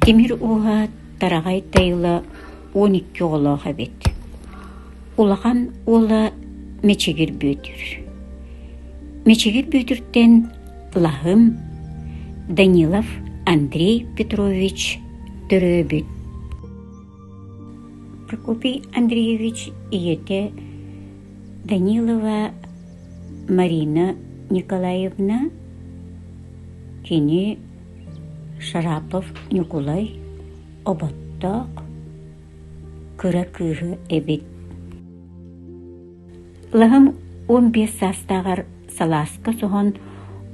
Темир уға тарағай тайылы 12 олаға бет. Улахан ола мечегір бөтір. Мечегір бөтірттен лағым Данилов Андрей Петрович төрөбүт. Прокопий Андреевич иете Данилова Марина Николаевна, кини Шарапов Николай оботтақ күрі күйі эбит. Лағым 15 састағар саласка соған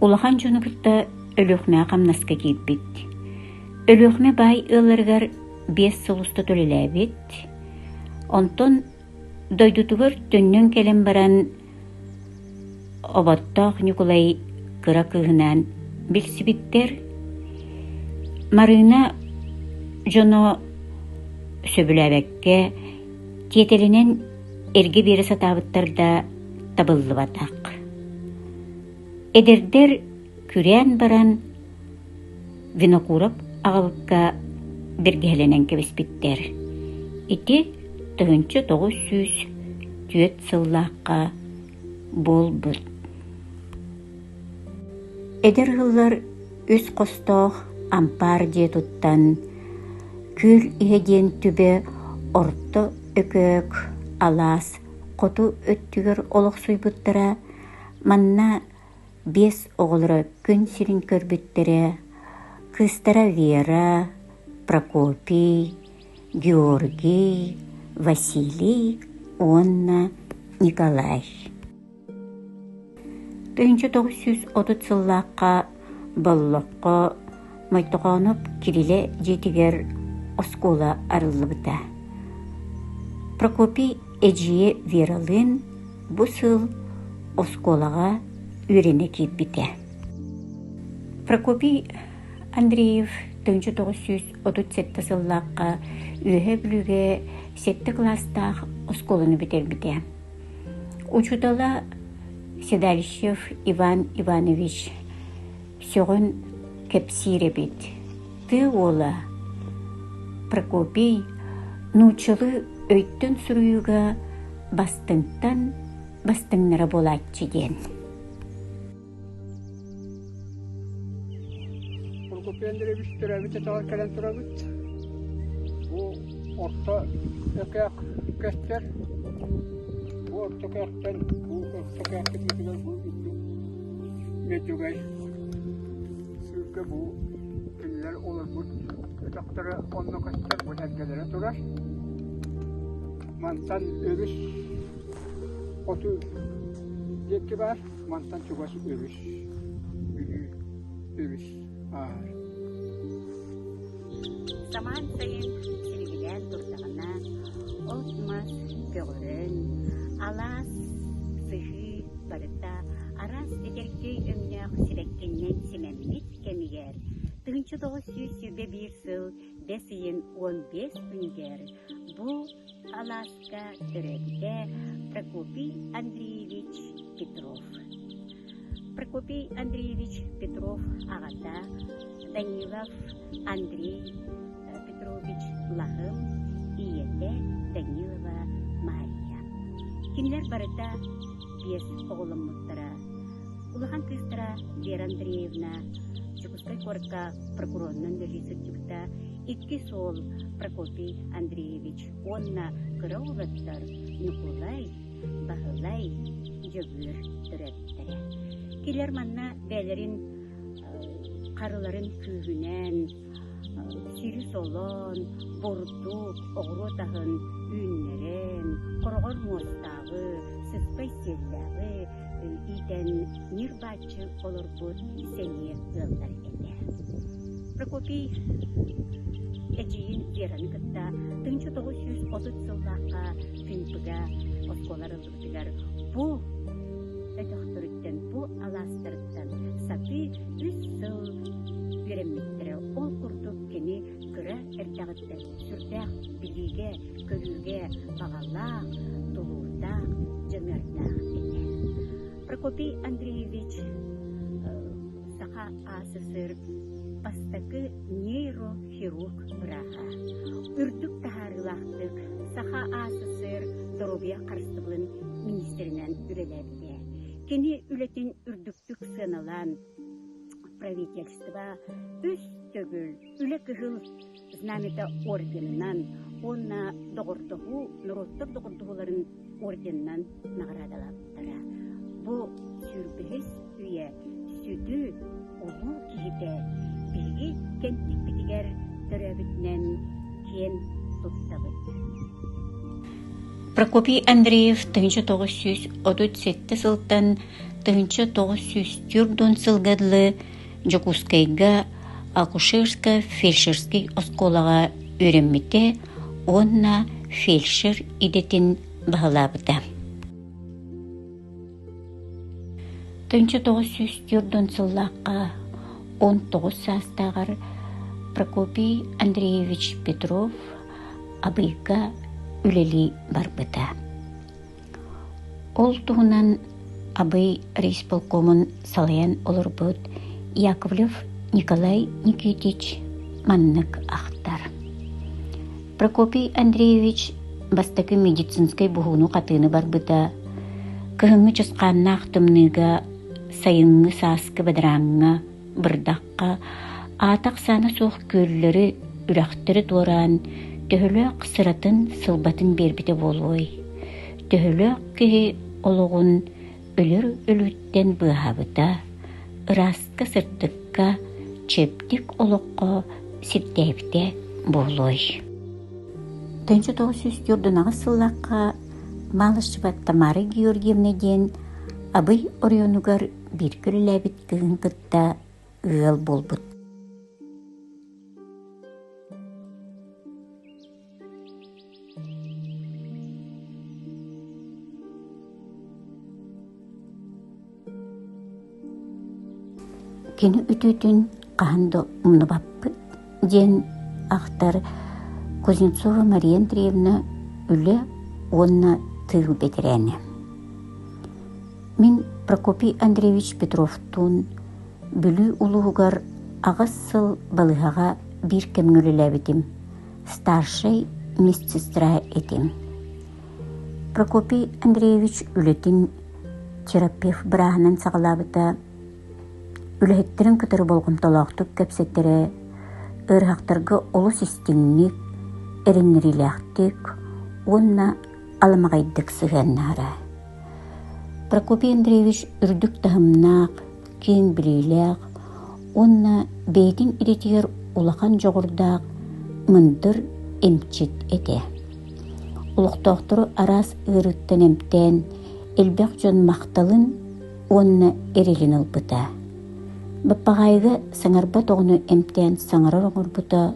улахан жонығытта өліқме қамнаска кейббит. Өліқме бай ылырғар 5 соғысты төлеләбит. Онтон дойдутығыр түннен келен баран оботтақ Николай күрі күйінен білсібіттер. Марина жоно сөбіләбәкке кетелінен эрге бері сатабыттарда табылы батақ. Эдердер күрән баран винокурап ағабыққа бергәленен кебеспіттер. Ити тұғынчы 900 түйет сыллаққа бол бұд. Эдер ғыллар үс қостоқ ампар де тұттан, күл иеден түбе орты өкөк, алас, қоту өттігір олық суйбыттыра, манна 5 оғылыры күн сирин көрбіттері, кыстара Вера, Прокопий, Георгий, Василий, Онна, Николай. 1930 сыллаққа боллыққа майтоғанып кириле жетігер оскола арылыбыта. Прокопий эжие Вералын бұ сыл осколаға үйрене кейббіте. Прокопий Андреев 1937 сыллаққа үйе бүліге 7 кластақ осколаны бітербіте. Учудала Седалищев Иван Иванович сёғын кепсире бит. Ты ола, Прокопий, нучылы өйттін сүрүйіға бастыңтан бастыңнара болатчы ден. Прокопий Андреевич түрәбіт етағар кәлен түрәбіт. Бұл орта өкәк көстер. Бұл орта көктен, бұл орта көктен етігер бұл үтті. Медюгай. Сүргі бұл күнлер олар бұл. Өтақтары онны көстер бұл әргелері тұрар. Мантан өріс. Оту декі бар. Мантан чуғасы өріс. Өріс. Саман сайын сиригилер турдағына олтмас көгірін, алас сыхы барыта арас эдеркей өмнәқ сиреккеннен семемнит кемигер. 1921 сыл 5-15 күнгер бұл аласка түрәбіде Прокопий Андреевич Петров. Прокопий Андреевич Петров ағата, Данилов Андрей Петрович Лағым, иеті Данилова Мария. Кинлер барыта 5 оғылым мұттыра. Улахан кыстыра Вера Андреевна, Чекускай корка прокурорнын дөлісі түкті, 2 сол Прокопий Андреевич, онна күрі олаттар Николай, Бағылай, жөгір түреттірі. Келер манна бәлерін қарыларын күйінен, сирі солон, бордук, оғыру тағын үйінлерін, қорғыр мостағы, сыспай селлағы, иден нирбачы олар бұд сәне ғылдар еді. Прокопий әжейін вераны күтті 1930 сыллаққа күнпіға осколары ғылдығар. Бұл өтіқтіріттен, бұл аластырыттан саты 3 сыл веремметтері ол құрдық кені күрі әртағытты сүрдәқ, біліге, көріге, бағалақ, тұғырдақ, жымырдақ еді. Прокопий Андреевич сақа асысыр бастакы нейрохирург быраха. Үрдүк тахарылақтык Саха АССР Доробия Карстыбылын министринен үрелерде. Кені үлетін үрдүктүк сыналан правительства үс төгіл үлі кыгыл знамета орденынан, онна доғырдығы, народтық доғырдығыларын орденынан нағырадалаптыра. Бұ сүрбіғіз үйе сүді олу кейді білгі кенттік бітігер төрәбітінен кен тұттабыд. Прокопий Андреев 1937 сылтан 1904 сылгадлы Жокускайга акушерско-фельдшерский осколаға өреммете, онна фельдшер идетін бағалабыда. 1904 сыллаққа 19 састағар Прокопий Андреевич Петров абыйға үлели барбыда. Ол туғынан абый рейсполкомын салаян олырбыд Яковлев Николай Никитич маннык ақтар. Прокопий Андреевич бастакы медицинской бұғыну қатыны барбыда. Кыһыңы чысқанна ақтымныға сайыңы саскы бадраңға бырдаққа атақ саны соқ көллері үрәқтірі туаран төхілөк сыратын сылбатын бербіде болуй. Төхілөк кеһи олығын өлір өліттен бұғабыда, ырасқы сыртыққа чептік олыққа сирдәйбіде болуй. 1904 сыллаққа Малышева Тамара Георгиевнеден абый орионугар бір күріләбіт күйін кытта ұғыл болбыд. Кені үтүтін қағынды ұмны баппы ден ақтар Кузнецова Мария Андреевна үлі онна тыгыл бетерәне. Мен Прокопий Андреевич Петровтун бүлі улуғығар ағыз сыл балығаға бір кемгіліләбетім, старшай медсестра етім. Прокопий Андреевич үлетін терапевт бірағынан сағылабыта, үліхеттерін күтірі болғым толақтық көпсеттері, ұрғақтарға олы системнік, әріннеріләқтік, онна аламағайдық сығаннары. Прокопий Андреевич үрдік тағымнақ, кен білейләқ, онна бейдін иретігер улақан жоғырдақ, мұндыр емчет еті. Улықтақтыры арас ұрыттан емтен, әлбәқ жон мақталын, онна әрелін ұлбыта. Баппағайғы саңарба тоғыны емтен саңарар оңырбыта,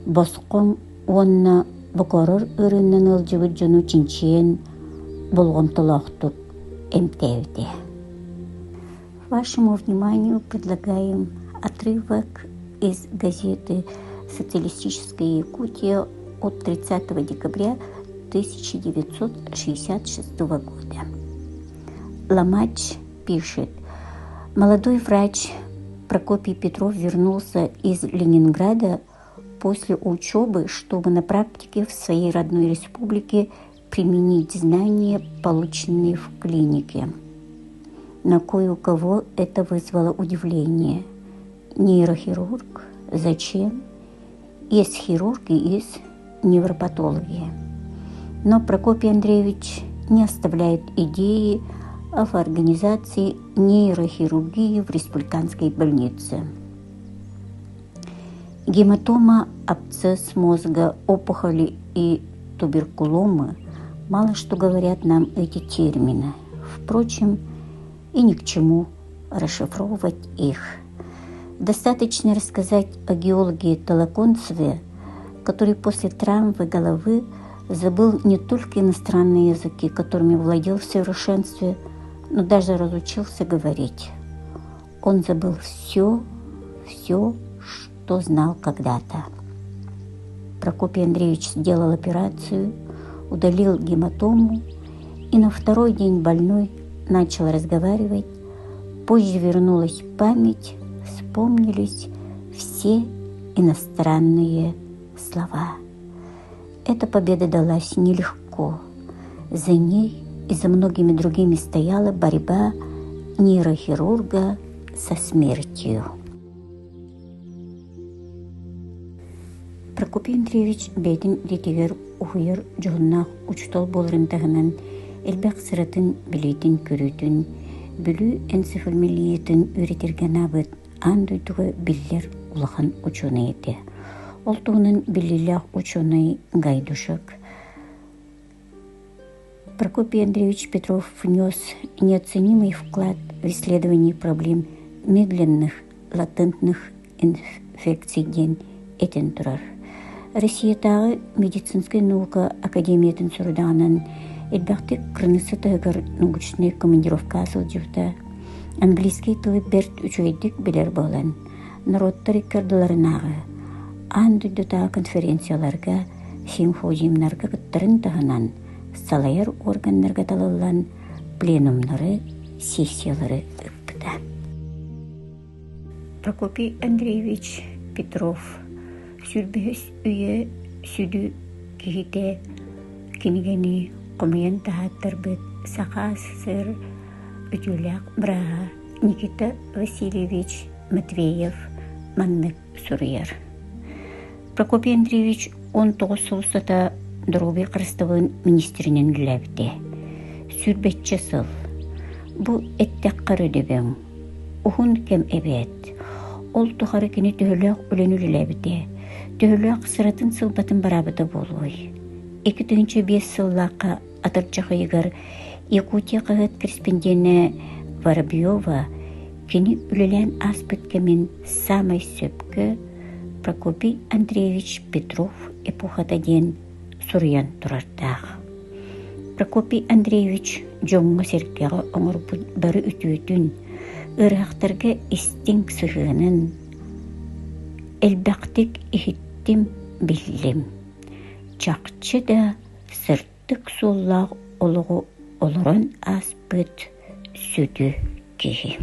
босқон онна бұқарыр ұрыннан ұлжыбы жону чинчен болғым толақтық эмтевде. Вашему вниманию предлагаем отрывок из газеты «Социалистическая Якутия» от 30 декабря 1966 года. Ломач пишет: молодой врач Прокопий Петров вернулся из Ленинграда после учебы, чтобы на практике в своей родной республике применить знания, полученные в клинике. На кое-у-кого это вызвало удивление. Нейрохирург? Зачем? Есть хирурги, есть невропатологи. Но Прокопий Андреевич не оставляет идеи об организации нейрохирургии в республиканской больнице. Гематома, абсцесс мозга, опухоли и туберкуломы мало что говорят нам эти термины. Впрочем, и ни к чему расшифровывать их. Достаточно рассказать о геологе Толоконцеве, который после травмы головы забыл не только иностранные языки, которыми владел в совершенстве, но даже разучился говорить. Он забыл все, что знал когда-то. Прокопий Андреевич сделал операцию, удалил гематому, и на второй день больной начал разговаривать. Позже вернулась память, вспомнились все иностранные слова. Эта победа далась нелегко. За ней и за многими другими стояла борьба нейрохирурга со смертью. Прокопий Андреевич бәйтін детегер ұхыйыр жоғыннақ ұчтол болырындағынан әлбәқ сыратын білейтін көрітін, бүлі энцефалмилиетін өретерген абыт андойдығы биллер улахан ученый еді. Ол туғынан білілях ученый Гайдушек. Прокопий Андреевич Петров внес неоценимый вклад в исследование проблем медленных латентных инфекций ден этен турар. Россиятағы медицинская наука академиятын сұрудағынан элбәқті қырнысы тағыр научный командировка асыл жывта. Английский тылы берт үчөйдік білер болан. Народтар иккардыларынағы. Андыдыта конференцияларға, симфозиумнарға кыттарын тағынан салайыр органнарға талылан пленумнары, сессиялары үппіті. Прокопий Андреевич Петров сүрбіс үйе сүді кихите кинигени комыян тахаттар бит сақа сыр үтіләк браға Никита Васильевич Матвеев маннык сурыяр. Прокопий Андреевич 19 сылсата Дорубия Қарыстығын министрінен үләбді. Сүрбетчі сыл. Бұ әттәк қары дөбен. Ухун кем әбет. Ол тұхары кені төхіләк өлен үләбді. Төхіләк сыратын сылбатын барабыды болуй. 2-5 сыллаққа атырчақы егір Якутия қағыт корреспондені Воробьева кені үлелән аспыткамен самай сөпкі Прокопий Андреевич Петров эпохата ден сурыян турартақ. Прокопий Андреевич жоңға серкеға оңыр бары үтүйтін, ырақтарға истің сығынын, әлбәқтік ихіттім білім. Чақчы да сырттық соллақ олығы олырын аспыт сүді кейі.